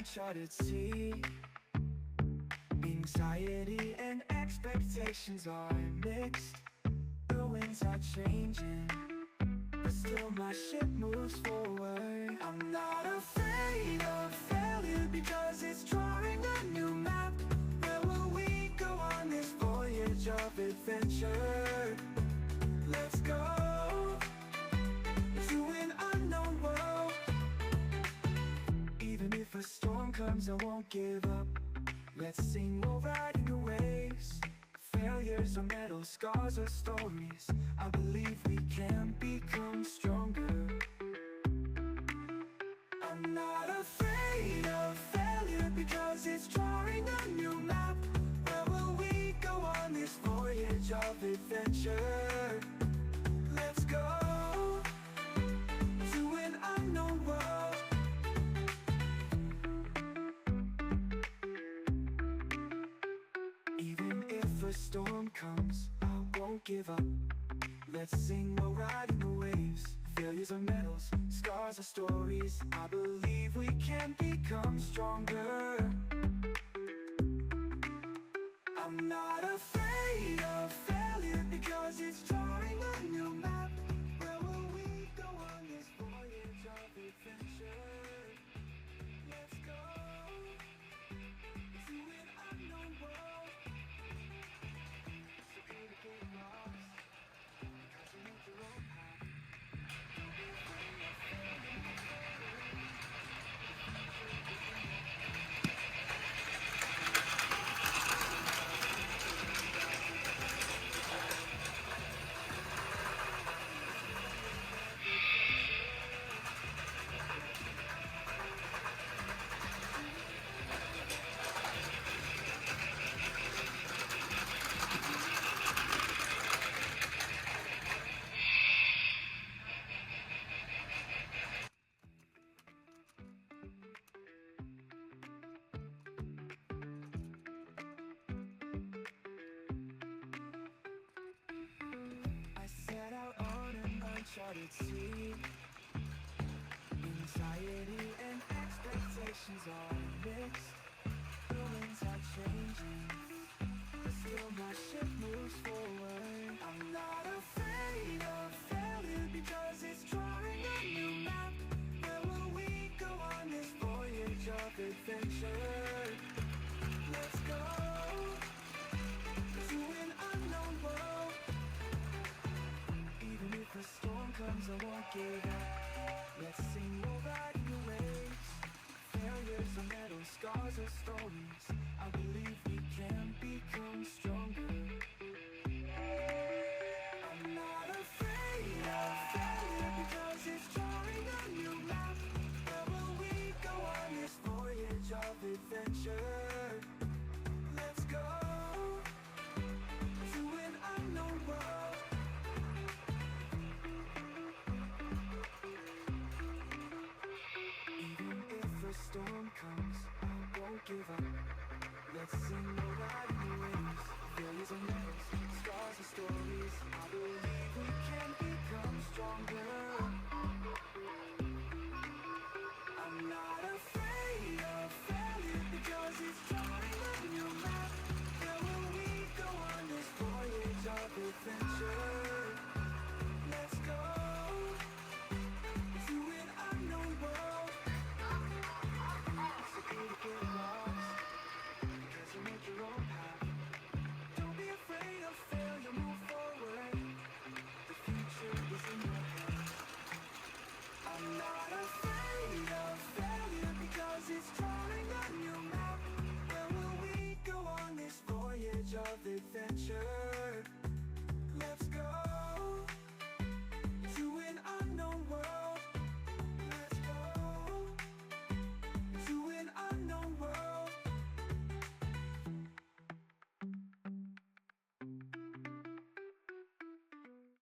uncharted sea. Anxiety and expectations are mixed. The winds are changing, but still my ship moves forward. I'm not afraid of failure because it's drawing a new map. Where will we go on this voyage of adventure? Let's go to an unknown world. Even if a storm comes, I won't give up. Let's sing while riding the waves. Failures are medals, scars are stories. I believe we can become stronger. I'm not afraid of failure because it's drawing a new map. Where will we go on this voyage of adventure? Let's go to an unknown world. Even if a storm comes, I won't give up. Let's sing while riding the waves. Failures are medals, scars are stories. I believe we can become stronger. I'm not afraid of failure because it's drawing a new map. Where will we go on this voyage of adventure? Let's go to an unknown world. So here to get lost, because you make your own path. Don't be afraid of failing. I set out on an uncharted sea. Anxiety and expectations are mixed. The winds are changing, but still my ship moves forward. I'm not afraid of failure because it's drawing a new map. Where will we go on this voyage of adventure? Let's go to an unknown world. Even if a storm comes, I won't give up. Let's sing while riding the waves. Failures are medals, scars are stories. I believe we can become stronger. I'm not afraid of failure because it's drawing a new map. Where will we go on this voyage of adventure? Let's go to an unknown world. Even if a storm comes, I won't give up. Let's sing while riding the waves. Failures are medals, scars are stories. I believe we can become stronger.